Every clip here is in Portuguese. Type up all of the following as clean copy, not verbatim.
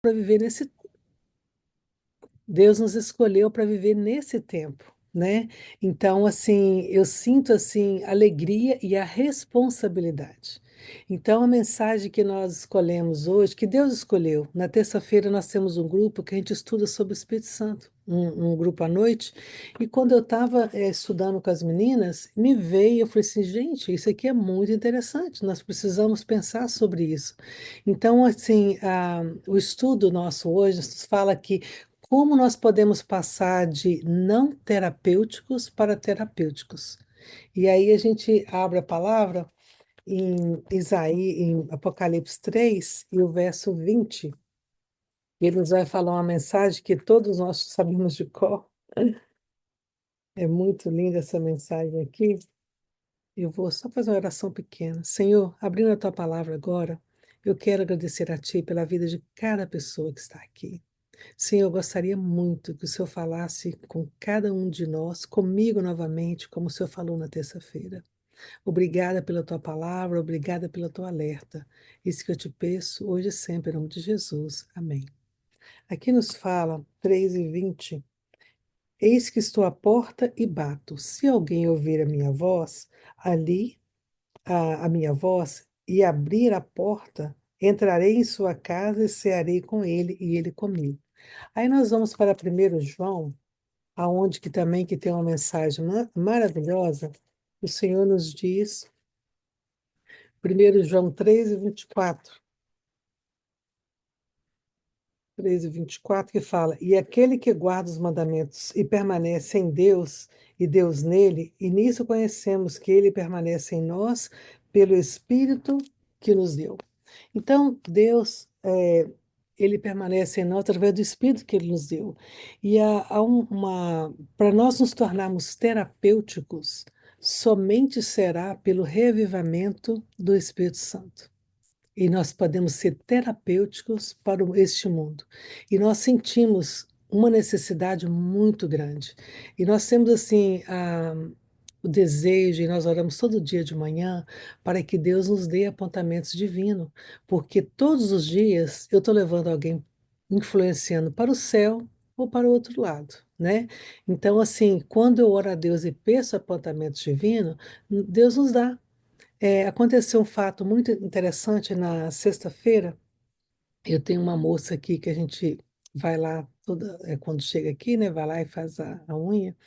para viver nesse Deus nos escolheu para viver nesse tempo, né? Então, assim, eu sinto assim alegria e a responsabilidade. Então, a mensagem que nós escolhemos hoje, que Deus escolheu, na terça-feira nós temos um grupo que a gente estuda sobre o Espírito Santo, um grupo à noite, e quando eu estava estudando com as meninas, me veio, eu falei assim, gente, isso aqui é muito interessante, nós precisamos pensar sobre isso. Então, assim, o estudo nosso hoje fala que como nós podemos passar de não terapêuticos para terapêuticos? E aí a gente abre a palavra em em Apocalipse 3 e o verso 20. Ele nos vai falar uma mensagem que todos nós sabemos de cor. É muito linda essa mensagem aqui. Eu vou só fazer uma oração pequena. Senhor, abrindo a tua palavra agora, eu quero agradecer a ti pela vida de cada pessoa que está aqui. Sim, eu gostaria muito que o Senhor falasse com cada um de nós, comigo novamente, como o Senhor falou na terça-feira. Obrigada pela tua palavra, obrigada pela tua alerta. Isso que eu te peço hoje e sempre, em nome de Jesus. Amém. Aqui nos fala, 3:20, eis que estou à porta e bato. Se alguém ouvir a minha voz, ali, a minha voz, e abrir a porta, entrarei em sua casa e cearei com ele e ele comigo. Aí nós vamos para 1 João, aonde que também que tem uma mensagem maravilhosa. O Senhor nos diz, 1 João 3:24, que fala: E aquele que guarda os mandamentos e permanece em Deus, e Deus nele, e nisso conhecemos que ele permanece em nós pelo Espírito que nos deu. Então, Deus, ele permanece em nós através do Espírito que ele nos deu. E para nós nos tornarmos terapêuticos, somente será pelo revivamento do Espírito Santo. E nós podemos ser terapêuticos para este mundo. E nós sentimos uma necessidade muito grande. E nós temos, assim, o desejo, e nós oramos todo dia de manhã, para que Deus nos dê apontamentos divinos. Porque todos os dias eu estou levando alguém, influenciando para o céu ou para o outro lado, né? Então, assim, quando eu oro a Deus e peço apontamentos divinos, Deus nos dá. Aconteceu um fato muito interessante na sexta-feira. Eu tenho uma moça aqui que a gente vai lá quando chega aqui, né? Vai lá e faz a unha.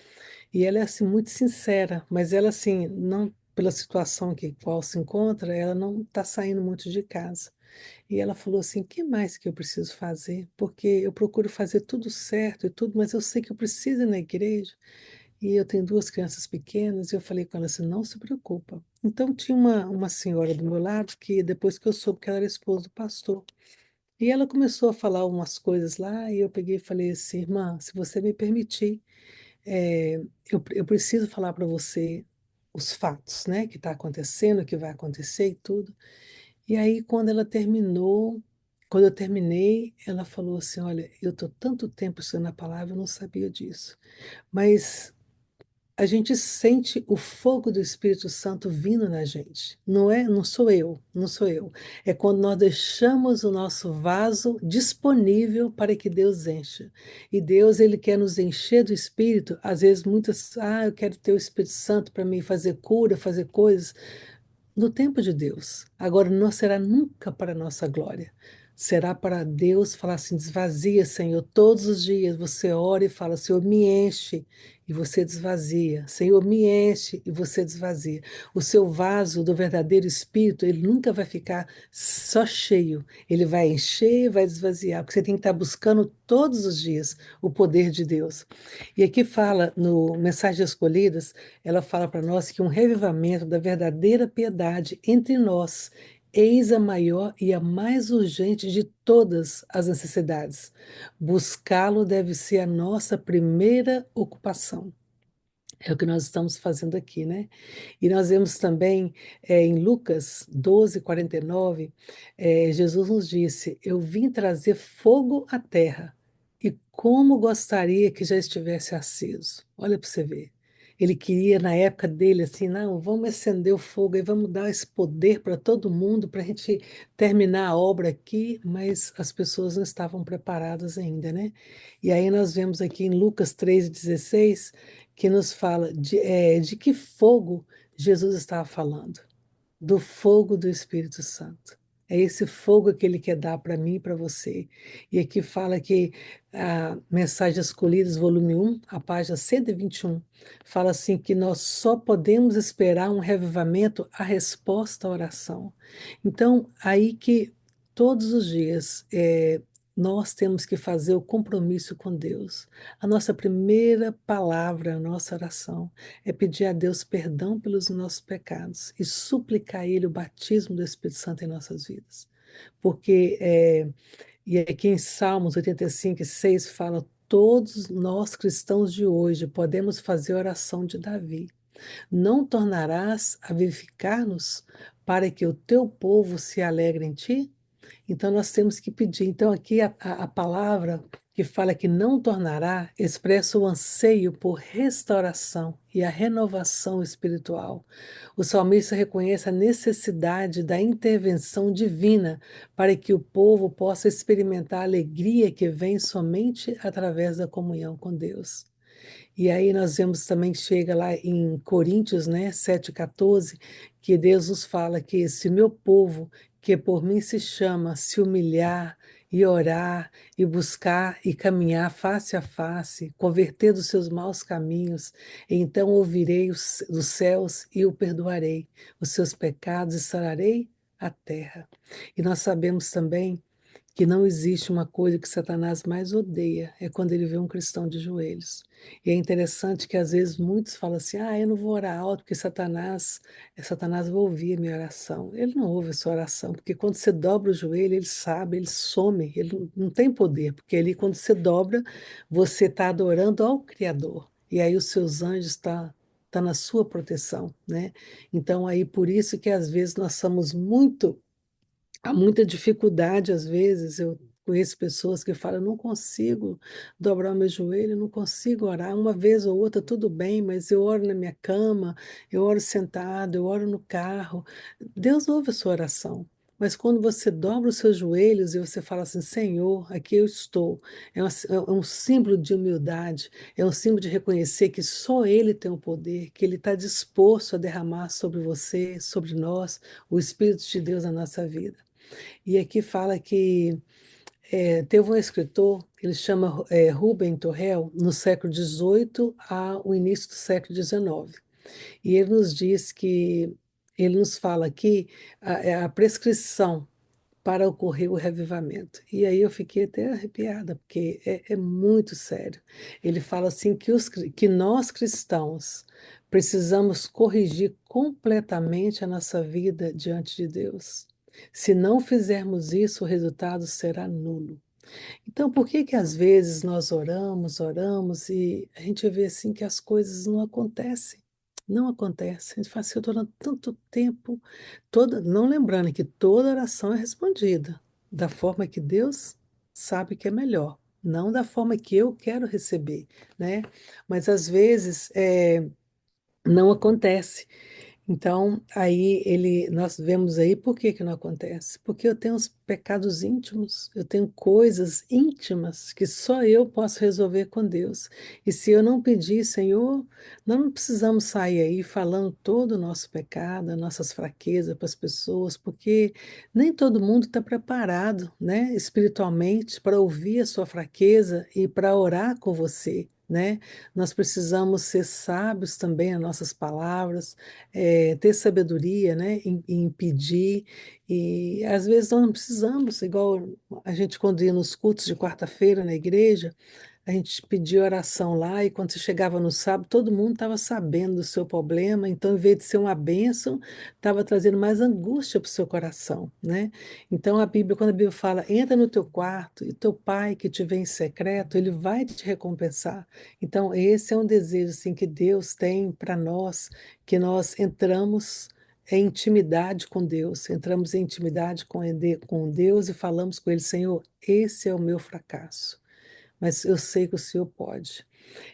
E ela é assim muito sincera, mas ela assim não pela situação que qual se encontra, ela não está saindo muito de casa. E ela falou assim: "O que mais que eu preciso fazer? Porque eu procuro fazer tudo certo e tudo, mas eu sei que eu preciso ir na igreja." E eu tenho duas crianças pequenas, e eu falei com ela assim, não se preocupa. Então tinha uma senhora do meu lado que depois que eu soube que ela era esposa do pastor. E ela começou a falar umas coisas lá, e eu peguei e falei assim, irmã, se você me permitir, eu preciso falar para você os fatos, né, que está acontecendo, que vai acontecer e tudo. E aí quando eu terminei, ela falou assim, olha, eu estou tanto tempo estudando a palavra, eu não sabia disso. Mas a gente sente o fogo do Espírito Santo vindo na gente. Não é, não sou eu, não sou eu. É quando nós deixamos o nosso vaso disponível para que Deus encha. E Deus, ele quer nos encher do Espírito. Às vezes muitas, eu quero ter o Espírito Santo para mim fazer cura, fazer coisas no tempo de Deus. Agora não será nunca para a nossa glória. Será para Deus falar assim: desvazia, Senhor. Todos os dias você ora e fala: Senhor, me enche. E você desvazia. Senhor, me enche e você desvazia. O seu vaso do verdadeiro Espírito, ele nunca vai ficar só cheio. Ele vai encher e vai desvaziar. Porque você tem que estar buscando todos os dias o poder de Deus. E aqui fala, no Mensagens Escolhidas, ela fala para nós que um revivamento da verdadeira piedade entre nós, eis a maior e a mais urgente de todas as necessidades. Buscá-lo deve ser a nossa primeira ocupação. É o que nós estamos fazendo aqui, né? E nós vemos também em Lucas 12:49, Jesus nos disse: Eu vim trazer fogo à terra, e como gostaria que já estivesse aceso. Olha para você ver. Ele queria, na época dele, assim, não, vamos acender o fogo e vamos dar esse poder para todo mundo, para a gente terminar a obra aqui, mas as pessoas não estavam preparadas ainda, né? E aí nós vemos aqui em Lucas 3,16, que nos fala de que fogo Jesus estava falando, do fogo do Espírito Santo. É esse fogo que ele quer dar para mim e para você. E aqui fala que a Mensagens Escolhidas, volume 1, a página 121, fala assim que nós só podemos esperar um revivamento à resposta à oração. Então, aí que todos os dias nós temos que fazer o compromisso com Deus. A nossa primeira palavra, a nossa oração é pedir a Deus perdão pelos nossos pecados e suplicar a Ele o batismo do Espírito Santo em nossas vidas. Porque, e aqui em Salmos 85:6 fala: todos nós cristãos de hoje podemos fazer a oração de Davi. Não tornarás a vivificar-nos para que o teu povo se alegre em ti? Então, nós temos que pedir. Então, aqui a palavra que fala que não tornará expressa o anseio por restauração e a renovação espiritual. O salmista reconhece a necessidade da intervenção divina para que o povo possa experimentar a alegria que vem somente através da comunhão com Deus. E aí nós vemos também que chega lá em Coríntios, né, 7,14, que Deus nos fala que se meu povo, que por mim se chama, se humilhar e orar e buscar e caminhar face a face, converter dos seus maus caminhos, então ouvirei dos céus e o perdoarei, os seus pecados e sararei a terra. E nós sabemos também que não existe uma coisa que Satanás mais odeia, é quando ele vê um cristão de joelhos. E é interessante que às vezes muitos falam assim: ah, eu não vou orar alto porque Satanás vai ouvir a minha oração. Ele não ouve a sua oração, porque quando você dobra o joelho, ele sabe, ele some, ele não tem poder, porque ali quando você dobra, você está adorando ao Criador. E aí os seus anjos estão tá na sua proteção, né? Então aí por isso que às vezes nós somos muito há muita dificuldade, às vezes. Eu conheço pessoas que falam: eu não consigo dobrar o meu joelho, eu não consigo orar. Uma vez ou outra, tudo bem, mas eu oro na minha cama, eu oro sentado, eu oro no carro. Deus ouve a sua oração. Mas quando você dobra os seus joelhos e você fala assim: Senhor, aqui eu estou, é um símbolo de humildade, é um símbolo de reconhecer que só Ele tem o poder, que Ele está disposto a derramar sobre você, sobre nós, o Espírito de Deus na nossa vida. E aqui fala que teve um escritor, ele chama Rubem Torrell, no século XVIII ao início do século XIX. E ele nos diz que, ele nos fala aqui a prescrição para ocorrer o revivamento. E aí eu fiquei até arrepiada, porque é muito sério. Ele fala assim que, que nós cristãos precisamos corrigir completamente a nossa vida diante de Deus. Se não fizermos isso, o resultado será nulo. Então, por que que às vezes nós oramos, oramos e a gente vê assim que as coisas não acontecem? Não acontece. A gente fala assim: eu estou orando tanto tempo, não lembrando que toda oração é respondida da forma que Deus sabe que é melhor, não da forma que eu quero receber, né? Mas às vezes não acontece. Então, aí nós vemos aí por que que não acontece? Porque eu tenho os pecados íntimos, eu tenho coisas íntimas que só eu posso resolver com Deus. E se eu não pedir, Senhor, nós não precisamos sair aí falando todo o nosso pecado, as nossas fraquezas para as pessoas, porque nem todo mundo está preparado, né, espiritualmente para ouvir a sua fraqueza e para orar com você. Né? Nós precisamos ser sábios também nas nossas palavras, ter sabedoria, né, em pedir, e às vezes nós não precisamos, igual a gente quando ia nos cultos de quarta-feira na igreja, a gente pedia oração lá e quando você chegava no sábado, todo mundo estava sabendo do seu problema, então em vez de ser uma bênção, estava trazendo mais angústia para o seu coração, né? Então a Bíblia, quando a Bíblia fala, entra no teu quarto e teu pai que te vê em secreto, ele vai te recompensar. Então esse é um desejo assim que Deus tem para nós, que nós entramos em intimidade com Deus, entramos em intimidade com Deus e falamos com Ele: Senhor, esse é o meu fracasso, mas eu sei que o Senhor pode.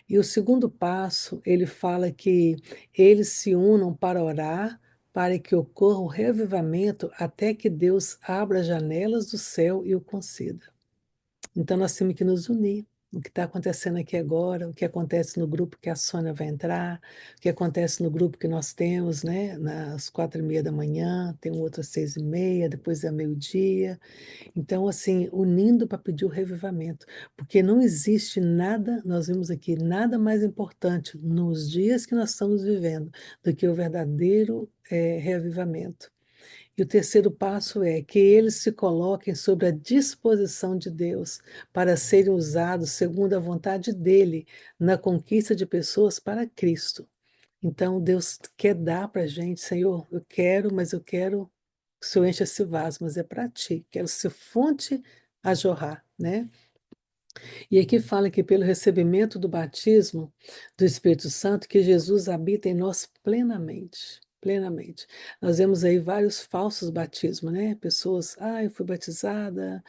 E o segundo passo, ele fala que eles se unam para orar, para que ocorra o revivamento até que Deus abra as janelas do céu e o conceda. Então, nós temos que nos unir. O que está acontecendo aqui agora, o que acontece no grupo que a Sônia vai entrar, o que acontece no grupo que nós temos, né, nas 4:30 da manhã, tem um outro às 6:30, depois é meio-dia. Então, assim, unindo para pedir o revivamento, porque não existe nada, nós vimos aqui, nada mais importante nos dias que nós estamos vivendo do que o verdadeiro reavivamento. E o terceiro passo é que eles se coloquem sobre a disposição de Deus para serem usados segundo a vontade dele na conquista de pessoas para Cristo. Então, Deus quer dar para a gente, Senhor, eu quero, mas eu quero que o Senhor encha esse vaso, mas é para ti, quero ser fonte a jorrar, né? E aqui fala que pelo recebimento do batismo do Espírito Santo, que Jesus habita em nós plenamente. Plenamente. Nós vemos aí vários falsos batismos, né? Pessoas, eu fui batizada,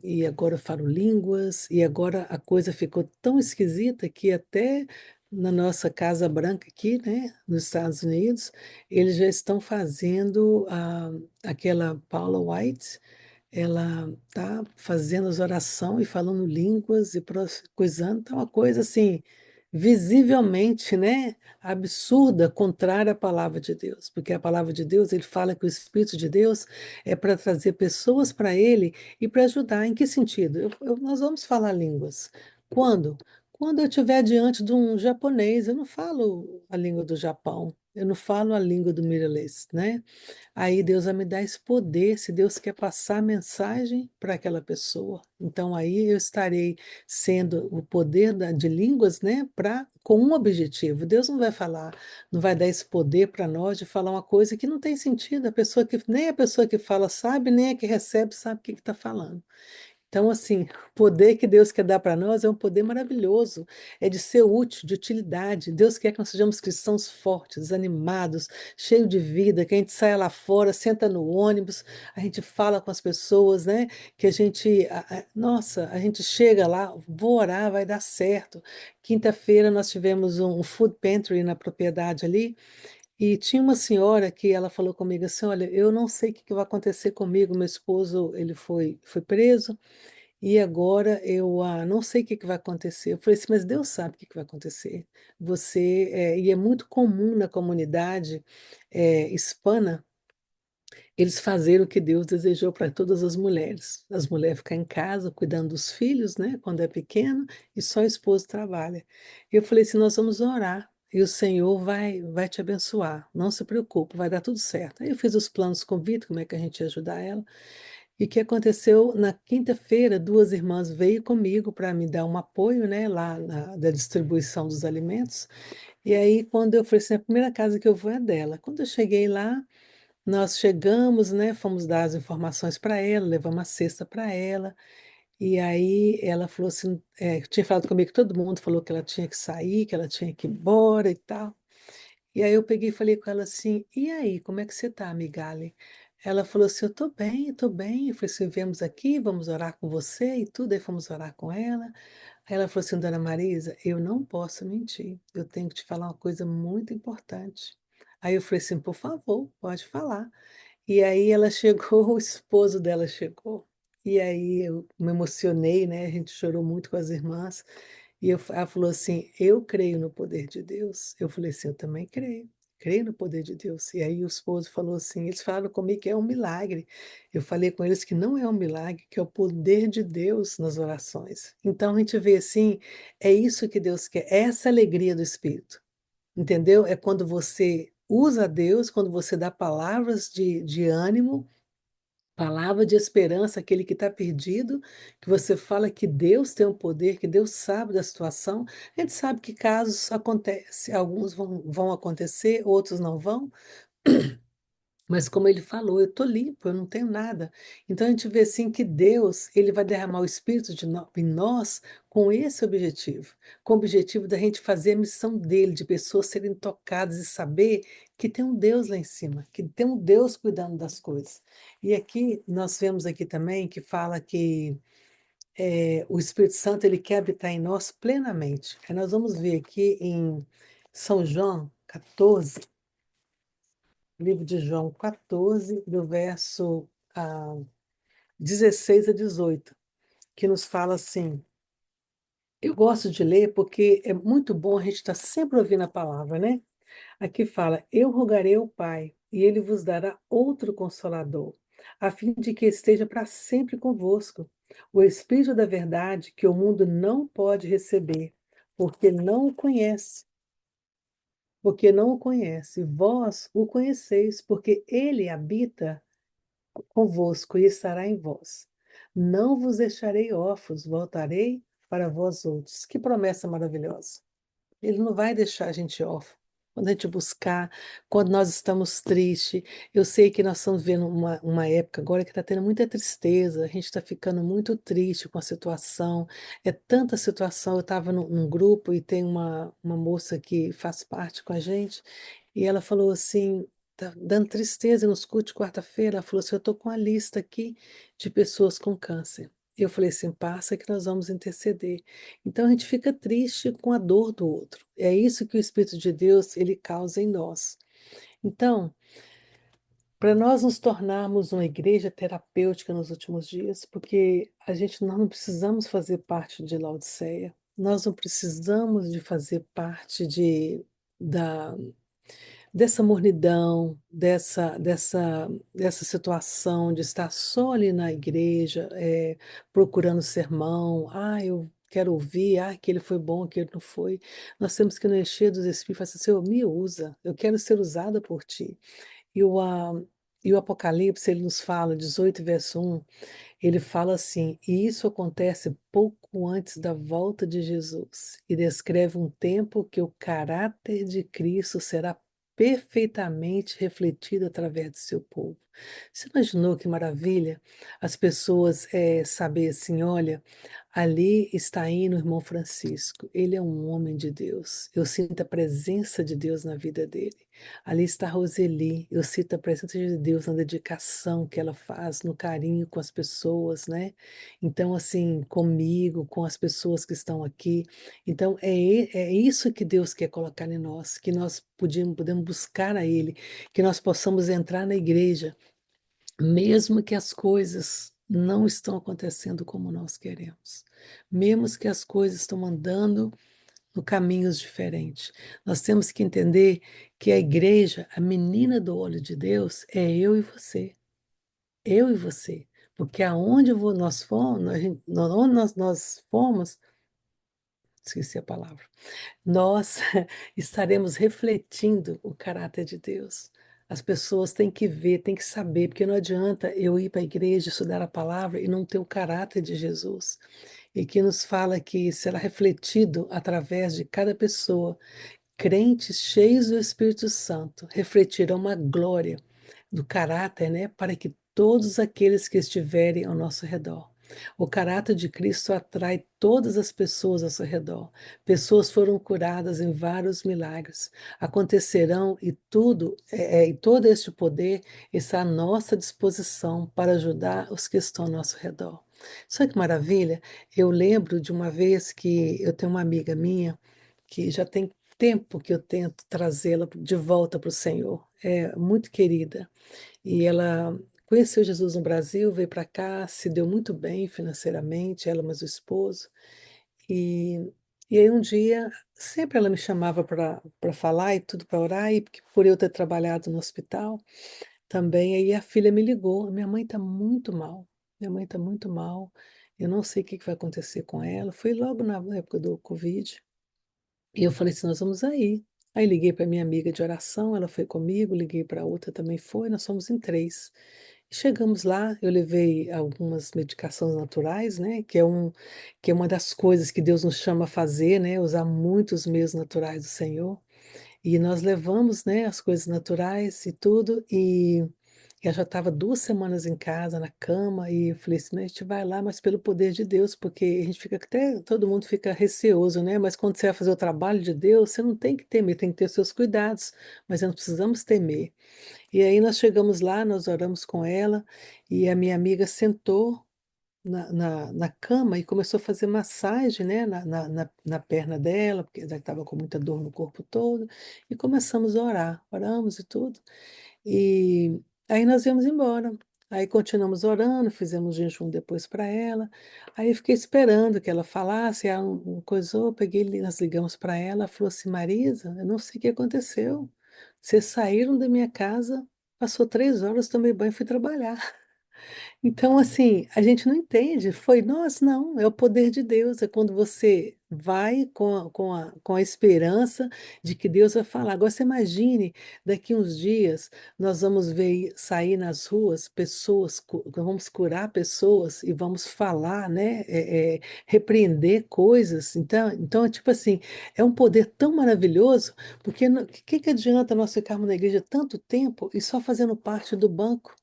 e agora eu falo línguas, e agora a coisa ficou tão esquisita que até na nossa Casa Branca aqui, né, nos Estados Unidos, eles já estão fazendo aquela Paula White, ela tá fazendo as orações e falando línguas e coisando, tá uma coisa assim, visivelmente, né, absurda, contrária à palavra de Deus, porque a palavra de Deus, ele fala que o Espírito de Deus é para trazer pessoas para ele e para ajudar. Em que sentido? Nós vamos falar línguas. Quando? Quando eu estiver diante de um japonês, eu não falo a língua do Japão, eu não falo a língua do Middle East, né? Aí Deus vai me dar esse poder, se Deus quer passar a mensagem para aquela pessoa. Então aí eu estarei sendo o poder de línguas, né, com um objetivo. Deus não vai falar, não vai dar esse poder para nós de falar uma coisa que não tem sentido. Nem a pessoa que fala sabe, nem a que recebe sabe o que está falando. Então, assim, o poder que Deus quer dar para nós é um poder maravilhoso, é de ser útil, de utilidade. Deus quer que nós sejamos cristãos fortes, animados, cheios de vida, que a gente saia lá fora, senta no ônibus, a gente fala com as pessoas, né? Que a gente, nossa, a gente chega lá, vou orar, vai dar certo. Quinta-feira nós tivemos um food pantry na propriedade ali. E tinha uma senhora que ela falou comigo assim, olha, eu não sei o que vai acontecer comigo, meu esposo, ele foi preso, e agora eu não sei o que vai acontecer. Eu falei assim, mas Deus sabe o que vai acontecer. E é muito comum na comunidade hispana, eles fazerem o que Deus desejou para todas as mulheres. As mulheres ficam em casa cuidando dos filhos, né, quando é pequeno, e só o esposo trabalha. Eu falei assim, nós vamos orar. E o Senhor vai te abençoar. Não se preocupe, vai dar tudo certo. Aí eu fiz os planos com Vitor, como é que a gente ia ajudar ela. E o que aconteceu na quinta-feira, duas irmãs veio comigo para me dar um apoio, né, lá da distribuição dos alimentos. E aí, quando eu falei assim, a primeira casa que eu vou é dela. Quando eu cheguei lá, nós chegamos, né, fomos dar as informações para ela, levamos a cesta para ela. E aí ela falou assim, tinha falado comigo que todo mundo falou que ela tinha que sair, que ela tinha que ir embora e tal. E aí eu peguei e falei com ela assim, e aí, como é que você tá, Migali? Ela falou assim, eu tô bem, eu tô bem. Eu falei assim, viemos aqui, vamos orar com você e tudo. Aí fomos orar com ela. Aí ela falou assim, Dona Marisa, eu não posso mentir. Eu tenho que te falar uma coisa muito importante. Aí eu falei assim, por favor, pode falar. E aí ela chegou, o esposo dela chegou. E aí eu me emocionei, né? A gente chorou muito com as irmãs. Ela falou assim: Eu creio no poder de Deus. Eu falei assim: Eu também creio. Creio no poder de Deus. E aí o esposo falou assim: Eles falaram comigo que é um milagre. Eu falei com eles que não é um milagre, que é o poder de Deus nas orações. Então a gente vê assim: é isso que Deus quer, é essa alegria do Espírito. Entendeu? É quando você usa Deus, quando você dá palavras de ânimo, palavra de esperança àquele que está perdido, que você fala que Deus tem o poder, que Deus sabe da situação. A gente sabe que casos acontecem, alguns vão acontecer, outros não vão, mas como ele falou, eu estou limpo, eu não tenho nada. Então a gente vê assim que Deus, ele vai derramar o Espírito em nós com esse objetivo, com o objetivo da gente fazer a missão dele, de pessoas serem tocadas e saber que tem um Deus lá em cima, que tem um Deus cuidando das coisas. E aqui nós vemos aqui também que fala que o Espírito Santo ele quer habitar em nós plenamente. Aí nós vamos ver aqui em São João 14, livro de João 14, do verso 16 a 18, que nos fala assim. Eu gosto de ler porque é muito bom a gente estar sempre ouvindo a palavra, né? Aqui fala: Eu rogarei ao Pai, e ele vos dará outro consolador, a fim de que esteja para sempre convosco. O Espírito da Verdade, que o mundo não pode receber, porque não o conhece. Porque não o conhece. Vós o conheceis, porque ele habita convosco e estará em vós. Não vos deixarei órfãos, voltarei para vós outros. Que promessa maravilhosa! Ele não vai deixar a gente órfão. Quando a gente buscar, quando nós estamos tristes, eu sei que nós estamos vendo uma época agora que está tendo muita tristeza, a gente está ficando muito triste com a situação, é tanta situação. Eu estava num grupo e tem uma moça que faz parte com a gente, e ela falou assim, tá dando tristeza nos cultos de quarta-feira, ela falou assim, eu estou com a lista aqui de pessoas com câncer. Eu falei assim, passa que nós vamos interceder. Então a gente fica triste com a dor do outro. É isso que o Espírito de Deus ele causa em nós. Então, para nós nos tornarmos uma igreja terapêutica nos últimos dias, porque nós não precisamos fazer parte de Laodiceia, nós não precisamos de fazer parte da, dessa mornidão, dessa situação de estar só ali na igreja, procurando sermão, eu quero ouvir, aquele foi bom, aquele não foi. Nós temos que nos encher dos Espíritos e falar assim, Senhor, me usa, eu quero ser usada por Ti. E e o Apocalipse, ele nos fala, 18, verso 1, ele fala assim: e isso acontece pouco antes da volta de Jesus, e descreve um tempo que o caráter de Cristo será perfeitamente refletido através do seu povo. Você imaginou que maravilha? As pessoas saber assim, olha, ali está indo o irmão Francisco, ele é um homem de Deus, eu sinto a presença de Deus na vida dele. Ali está a Roseli, eu sinto a presença de Deus na dedicação que ela faz, no carinho com as pessoas, né? Então, assim, comigo, com as pessoas que estão aqui. Então, é isso que Deus quer colocar em nós, que nós podemos buscar a Ele, que nós possamos entrar na igreja, mesmo que as coisas não estão acontecendo como nós queremos, mesmo que as coisas estão andando no caminhos diferentes. Nós temos que entender que a igreja, a menina do olho de Deus, é eu e você. Eu e você. Porque nós fomos, onde nós fomos, esqueci a palavra, nós estaremos refletindo o caráter de Deus. As pessoas têm que ver, têm que saber, porque não adianta eu ir para a igreja estudar a palavra e não ter o caráter de Jesus. E que nos fala que será refletido através de cada pessoa. Crentes cheios do Espírito Santo refletirão uma glória do caráter, né, para que todos aqueles que estiverem ao nosso redor. O caráter de Cristo atrai todas as pessoas ao seu redor. Pessoas foram curadas em vários milagres. Acontecerão e todo este poder está à nossa disposição para ajudar os que estão ao nosso redor. Sabe que maravilha? Eu lembro de uma vez que eu tenho uma amiga minha que já tem tempo que eu tento trazê-la de volta para o Senhor. É muito querida. E ela conheceu Jesus no Brasil, veio para cá, se deu muito bem financeiramente, ela, mas o esposo. E, e aí um dia, sempre ela me chamava para falar e tudo para orar, e por eu ter trabalhado no hospital também, aí a filha me ligou, minha mãe está muito mal, minha mãe está muito mal, eu não sei o que vai acontecer com ela. Foi logo na época do Covid. E eu falei assim, nós vamos aí. Aí liguei para minha amiga de oração, ela foi comigo, liguei para outra também foi, nós somos em três. Chegamos lá, eu levei algumas medicações naturais, né, que é uma das coisas que Deus nos chama a fazer, né, usar muitos meios naturais do Senhor. E nós levamos, né, as coisas naturais e tudo, e eu já estava 2 semanas em casa, na cama, e eu falei assim, "Mas a gente vai lá, mas pelo poder de Deus, porque a gente fica até, todo mundo fica receoso, né? Mas quando você vai fazer o trabalho de Deus, você não tem que temer, tem que ter seus cuidados, mas não precisamos temer." E aí nós chegamos lá, nós oramos com ela, e a minha amiga sentou na cama e começou a fazer massagem, né, na perna dela, porque ela estava com muita dor no corpo todo, e começamos a orar, oramos e tudo. E aí nós íamos embora. Aí continuamos orando, fizemos jejum depois para ela. Aí eu fiquei esperando que ela falasse, ela não coisou, peguei, nós ligamos para ela, ela falou assim: Marisa, eu não sei o que aconteceu. Vocês saíram da minha casa, passou 3 horas, tomei banho e fui trabalhar. Então, assim, a gente não entende, foi nós, não, é o poder de Deus, é quando você vai com a esperança de que Deus vai falar. Agora você imagine, daqui uns dias, nós vamos ver sair nas ruas pessoas, vamos curar pessoas e vamos falar, né, repreender coisas. Então, tipo assim, é um poder tão maravilhoso, porque o que adianta nós ficarmos na igreja tanto tempo e só fazendo parte do banco?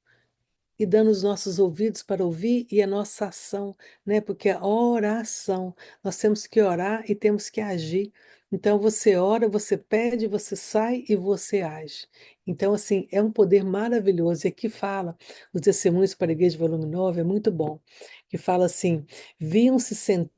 E dando os nossos ouvidos para ouvir e a nossa ação, né, porque a oração, nós temos que orar e temos que agir. Então você ora, você pede, você sai e você age. Então, assim, é um poder maravilhoso. E aqui fala, os Testemunhos para a Igreja, volume 9 é muito bom, que fala assim: viam-se centenas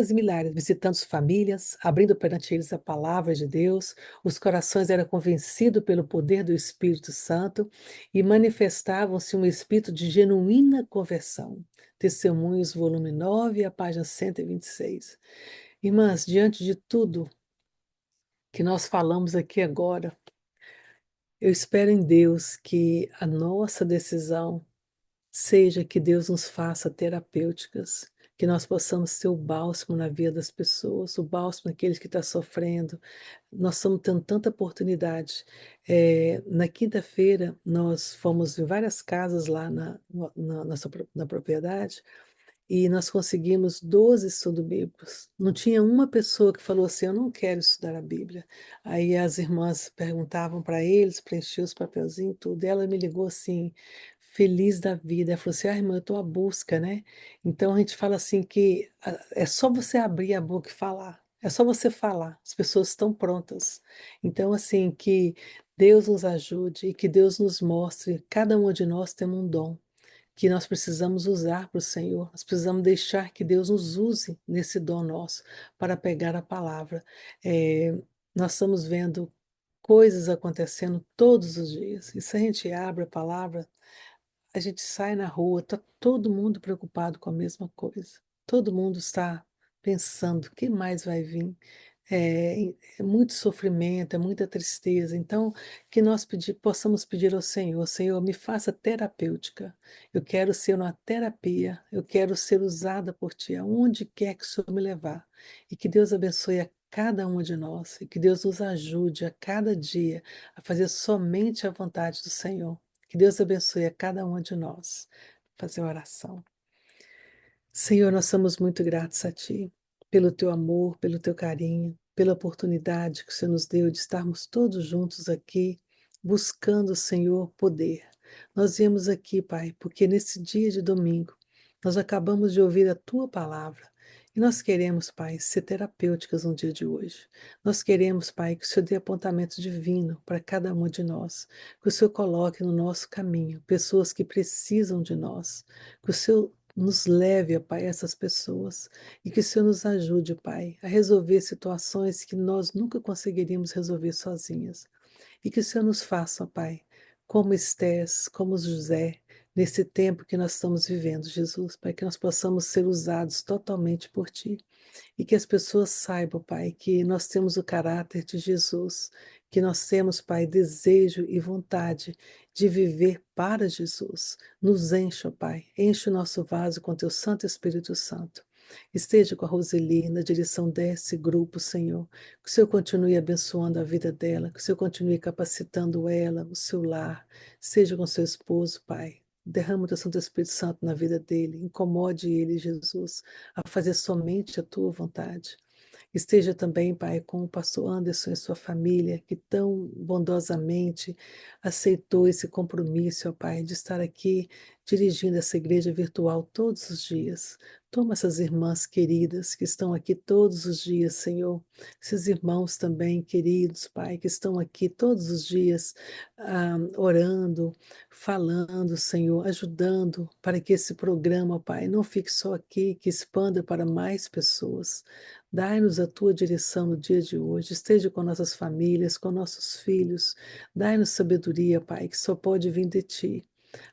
e milhares, visitando famílias, abrindo perante eles a palavra de Deus, os corações eram convencidos pelo poder do Espírito Santo e manifestavam-se um espírito de genuína conversão. Testemunhos, volume 9, a página 126. Irmãs, diante de tudo que nós falamos aqui agora, eu espero em Deus que a nossa decisão seja que Deus nos faça terapêuticas, que nós possamos ser o bálsamo na vida das pessoas, o bálsamo naqueles que estão sofrendo. Nós estamos tendo tanta oportunidade. Na quinta-feira, nós fomos em várias casas lá na propriedade e nós conseguimos 12 estudos bíblicos. Não tinha uma pessoa que falou assim: eu não quero estudar a Bíblia. Aí as irmãs perguntavam para eles, preenchiam os papelzinhos, tudo. Ela me ligou assim, feliz da vida. Ela falou assim: ah, irmã, eu estou à busca, né? Então a gente fala assim que é só você abrir a boca e falar. É só você falar, as pessoas estão prontas. Então, assim, que Deus nos ajude e que Deus nos mostre, cada um de nós temos um dom que nós precisamos usar para o Senhor. Nós precisamos deixar que Deus nos use nesse dom nosso para pegar a palavra. Eh, Nós estamos vendo coisas acontecendo todos os dias. E se a gente abre a palavra, a gente sai na rua, está todo mundo preocupado com a mesma coisa. Todo mundo está pensando, o que mais vai vir? É muito sofrimento, é muita tristeza. Então, que nós possamos pedir ao Senhor: Senhor, me faça terapêutica. Eu quero ser uma terapia, eu quero ser usada por Ti, aonde quer que o Senhor me levar. E que Deus abençoe a cada um de nós, e que Deus nos ajude a cada dia a fazer somente a vontade do Senhor. Que Deus abençoe a cada um de nós. Fazer uma oração. Senhor, nós somos muito gratos a Ti, pelo Teu amor, pelo Teu carinho, pela oportunidade que o Senhor nos deu de estarmos todos juntos aqui, buscando, Senhor, poder. Nós viemos aqui, Pai, porque nesse dia de domingo nós acabamos de ouvir a Tua palavra e nós queremos, Pai, ser terapêuticas no dia de hoje. Nós queremos, Pai, que o Senhor dê apontamento divino para cada um de nós, que o Senhor coloque no nosso caminho pessoas que precisam de nós, que o Senhor nos leve, ó Pai, a essas pessoas e que o Senhor nos ajude, Pai, a resolver situações que nós nunca conseguiríamos resolver sozinhas. E que o Senhor nos faça, ó Pai, como Estés, como José, nesse tempo que nós estamos vivendo, Jesus, Pai, que nós possamos ser usados totalmente por Ti. E que as pessoas saibam, Pai, que nós temos o caráter de Jesus, que nós temos, Pai, desejo e vontade de viver para Jesus. Nos encha, Pai, enche o nosso vaso com Teu Santo Espírito Santo. Esteja com a Roseli na direção desse grupo, Senhor. Que o Senhor continue abençoando a vida dela, que o Senhor continue capacitando ela, o seu lar. Seja com seu esposo, Pai. Derrama o Teu Santo Espírito Santo na vida dele, incomode ele, Jesus, a fazer somente a tua vontade. Esteja também, Pai, com o pastor Anderson e sua família, que tão bondosamente aceitou esse compromisso, ó Pai, de estar aqui dirigindo essa igreja virtual todos os dias. Toma essas irmãs queridas que estão aqui todos os dias, Senhor. Esses irmãos também queridos, Pai, que estão aqui todos os dias, orando, falando, Senhor, ajudando para que esse programa, Pai, não fique só aqui, que expanda para mais pessoas. Dai-nos a tua direção no dia de hoje. Esteja com nossas famílias, com nossos filhos. Dai-nos sabedoria, Pai, que só pode vir de ti.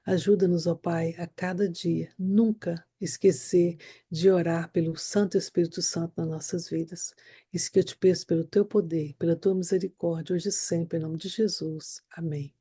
Ajuda-nos, ó Pai, a cada dia, nunca esquecer de orar pelo Santo Espírito Santo nas nossas vidas. Isso que eu te peço pelo teu poder, pela tua misericórdia, hoje e sempre, em nome de Jesus. Amém.